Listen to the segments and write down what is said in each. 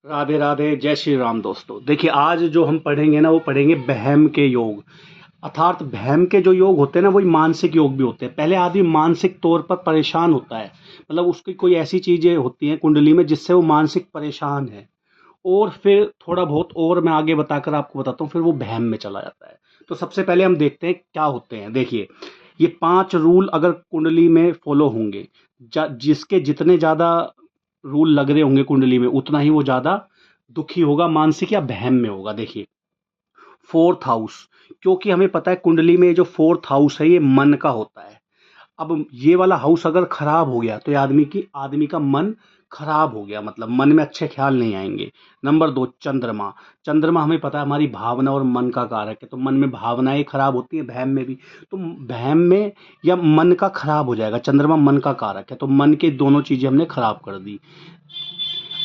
राधे राधे, जय श्री राम दोस्तों। देखिए, आज जो हम पढ़ेंगे ना वो पढ़ेंगे बहम के योग। अर्थात बहम के जो योग होते हैं ना वही मानसिक योग भी होते हैं। पहले आदमी मानसिक तौर पर परेशान होता है, मतलब उसकी कोई ऐसी चीजें होती हैं कुंडली में जिससे वो मानसिक परेशान है। और फिर थोड़ा बहुत और मैं आगे बताकर आपको बताता हूँ, फिर वो बहम में चला जाता है। तो सबसे पहले हम देखते हैं क्या होते हैं। देखिए, ये 5 रूल अगर कुंडली में फॉलो होंगे, जिसके जितने ज़्यादा रूल लग रहे होंगे कुंडली में उतना ही वो ज़्यादा दुखी होगा, मानसिक या बहम में होगा। देखिए, फोर्थ हाउस, क्योंकि हमें पता है कुंडली में जो फोर्थ हाउस है ये मन का होता है। अब ये वाला हाउस अगर खराब हो गया तो ये आदमी का मन खराब हो गया, मतलब मन में अच्छे ख्याल नहीं आएंगे। नंबर 2, चंद्रमा। चंद्रमा हमें पता है हमारी भावना और मन का कारक है, तो मन में भावनाएं खराब होती हैं, बहम में भी। तो बहम में या मन का खराब हो जाएगा, चंद्रमा मन का कारक है, तो मन के दोनों चीजें हमने खराब कर दी।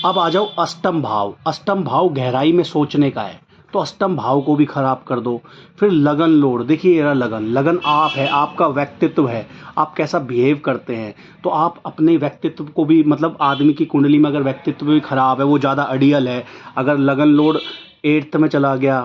अब आ जाओ अष्टम भाव। अष्टम भाव गहराई में सोचने का है, तो अष्टम भाव को भी खराब कर दो। फिर लगन लोड, देखिए ये रहा लगन। लगन आप है, आपका व्यक्तित्व है, आप कैसा बिहेव करते हैं। तो आप अपने व्यक्तित्व को भी, मतलब आदमी की कुंडली में अगर व्यक्तित्व भी खराब है, वो ज़्यादा अड़ियल है, अगर लगन लोड 8th में चला गया,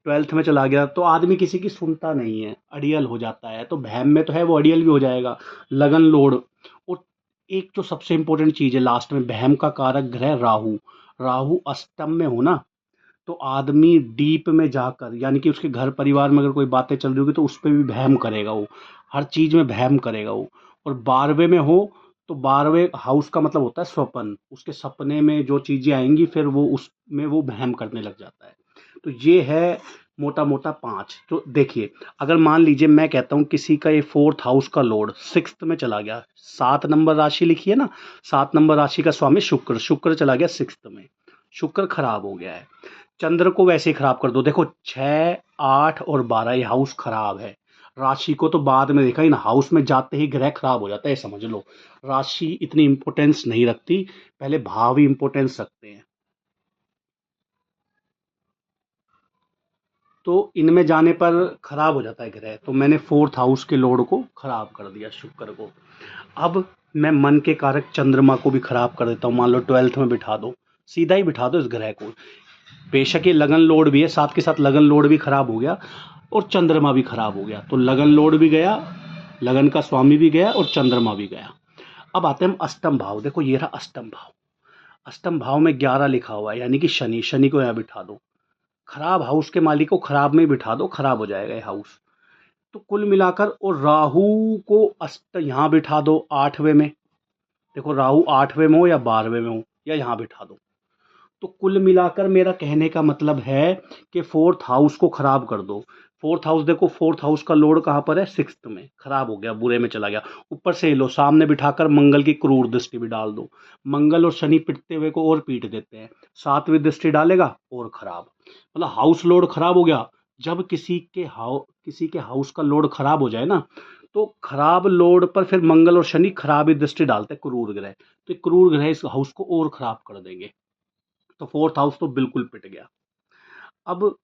12th में चला गया, तो आदमी किसी की सुनता नहीं है, अड़ियल हो जाता है। तो बहम में तो है वो अड़ियल भी हो जाएगा, लगन लोड। और एक जो सबसे इंपॉर्टेंट चीज है लास्ट में, बहम का कारक ग्रह राहु। राहु अष्टम में हो ना, तो आदमी डीप में जाकर, यानी कि उसके घर परिवार में अगर कोई बातें चल रही होगी तो उस पर भी बहम करेगा वो, हर चीज में बहम करेगा वो। और 12वें में हो, तो 12वें हाउस का मतलब होता है स्वप्न, उसके सपने में जो चीजें आएंगी फिर वो उसमें वो बहम करने लग जाता है। तो ये है मोटा मोटा 5। तो देखिए, अगर मान लीजिए मैं कहता हूँ किसी का ये फोर्थ हाउस का लॉर्ड 6th में चला गया, 7 नंबर राशि लिखी है ना, 7 नंबर राशि का स्वामी शुक्र, शुक्र चला गया 6th में, शुक्र खराब हो गया है। चंद्र को वैसे ही खराब कर दो। देखो, 6, 8 और 12 ये हाउस खराब है। राशि को तो बाद में देखा, इन हाउस में जाते ही ग्रह खराब हो जाता है, समझ लो। राशि इतनी इंपॉर्टेंस नहीं रखती, पहले भाव ही इंपॉर्टेंस रखते हैं। तो इनमें जाने पर खराब हो जाता है ग्रह, तो मैंने फोर्थ हाउस के लॉर्ड को खराब कर दिया, शुक्र को। अब मैं मन के कारक चंद्रमा को भी खराब कर देता हूँ। मान लो 12th में बिठा दो, सीधा ही बिठा दो इस ग्रह को। बेशक ये लगन लोड भी है, साथ के साथ लगन लोड भी खराब हो गया और चंद्रमा भी खराब हो गया, तो लगन लोड भी गया, लगन का स्वामी भी गया और चंद्रमा भी गया। अब आते हैं हम अष्टम भाव। देखो ये रहा अष्टम भाव। अष्टम भाव में 11 लिखा हुआ है, यानी कि शनि। शनि को यहाँ बिठा दो, खराब हाउस के मालिक को खराब में बिठा दो, खराब हो जाएगा ये हाउस। तो कुल मिलाकर, और राहु को अष्ट यहाँ बिठा दो 8वें में। देखो, राहु 8वें में हो या 12वें में हो, या यहाँ बिठा दो। तो कुल मिलाकर मेरा कहने का मतलब है कि फोर्थ हाउस को खराब कर दो। फोर्थ हाउस, देखो फोर्थ हाउस का लॉर्ड कहाँ पर है, 6th में, खराब हो गया, बुरे में चला गया। ऊपर से लो, सामने बिठाकर मंगल की क्रूर दृष्टि भी डाल दो। मंगल और शनि पिटते हुए को और पीट देते हैं, 7वीं दृष्टि डालेगा और खराब, मतलब हाउस लॉर्ड खराब हो गया। जब किसी के हाउस का लॉर्ड खराब हो जाए ना, तो खराब लॉर्ड पर फिर मंगल और शनि खराब ही दृष्टि डालते हैं, क्रूर ग्रह। तो क्रूर ग्रह इस हाउस को और खराब कर देंगे, तो फोर्थ हाउस तो बिल्कुल पिट गया। अब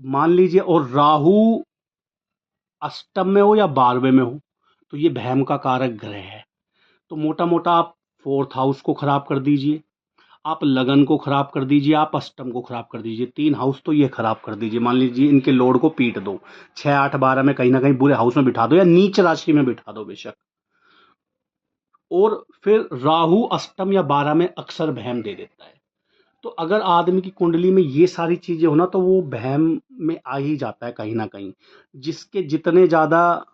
मान लीजिए, और राहु अष्टम में हो या 12वें में हो, तो ये भैम का कारक ग्रह है। तो मोटा मोटा आप फोर्थ हाउस को खराब कर दीजिए, आप लगन को खराब कर दीजिए, आप अष्टम को खराब कर दीजिए, 3 हाउस तो ये खराब कर दीजिए। मान लीजिए इनके लोड को पीट दो, 6, 8, 12 में कहीं ना कहीं बुरे हाउस में बिठा दो या नीच राशि में बिठा दो बेशक। और फिर राहु अष्टम या 12 में अक्सर बहम दे देता है। तो अगर आदमी की कुंडली में ये सारी चीजें हो ना, तो वो बहम में आ ही जाता है कहीं ना कहीं। जिसके जितने ज्यादा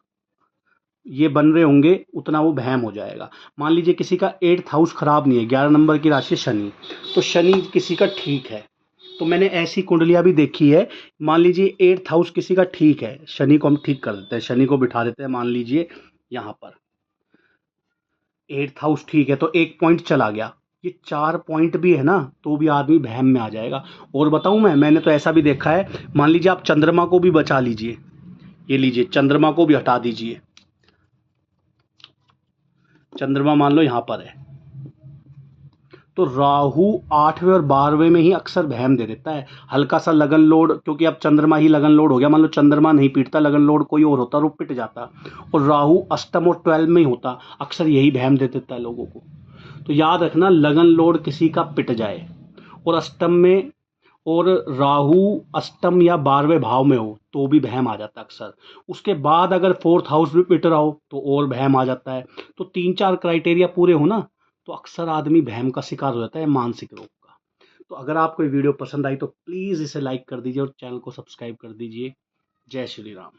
ये बन रहे होंगे उतना वो बहम हो जाएगा। मान लीजिए किसी का 8th हाउस खराब नहीं है, 11 नंबर की राशि शनि, तो शनि किसी का ठीक है। तो मैंने ऐसी कुंडलियां भी देखी है। मान लीजिए 8th हाउस किसी का ठीक है, शनि को हम ठीक कर देते हैं, शनि को बिठा देते हैं मान लीजिए यहाँ पर। 8th हाउस ठीक है, तो एक पॉइंट चला गया, ये 4 पॉइंट भी है ना, तो भी आदमी बहम में आ जाएगा। और बताऊं मैंने तो ऐसा भी देखा है। मान लीजिए आप चंद्रमा को भी बचा लीजिए, ये लीजिए चंद्रमा को भी हटा दीजिए। चंद्रमा मान लो यहाँ पर है, तो राहु 8वें और 12वें में ही अक्सर बहम दे देता है। हल्का सा लगन लोड, क्योंकि अब चंद्रमा ही लगन लोड हो गया। मान लो चंद्रमा नहीं पीटता, लगन लोड कोई और होता, वो पिट जाता। और राहु अष्टम और 12 में ही होता, अक्सर यही बहम दे देता है लोगों को। तो याद रखना, लगन लोड किसी का पिट जाए और अष्टम में, और राहु अष्टम या 12वें भाव में हो तो भी वहम आ जाता है अक्सर। उसके बाद अगर फोर्थ हाउस भी पिट रहा हो तो और वहम आ जाता है। तो 3-4 क्राइटेरिया पूरे हो ना, तो अक्सर आदमी वहम का शिकार हो जाता है, मानसिक रोग का। तो अगर आपको ये वीडियो पसंद आई तो प्लीज़ इसे लाइक कर दीजिए और चैनल को सब्सक्राइब कर दीजिए। जय श्री राम।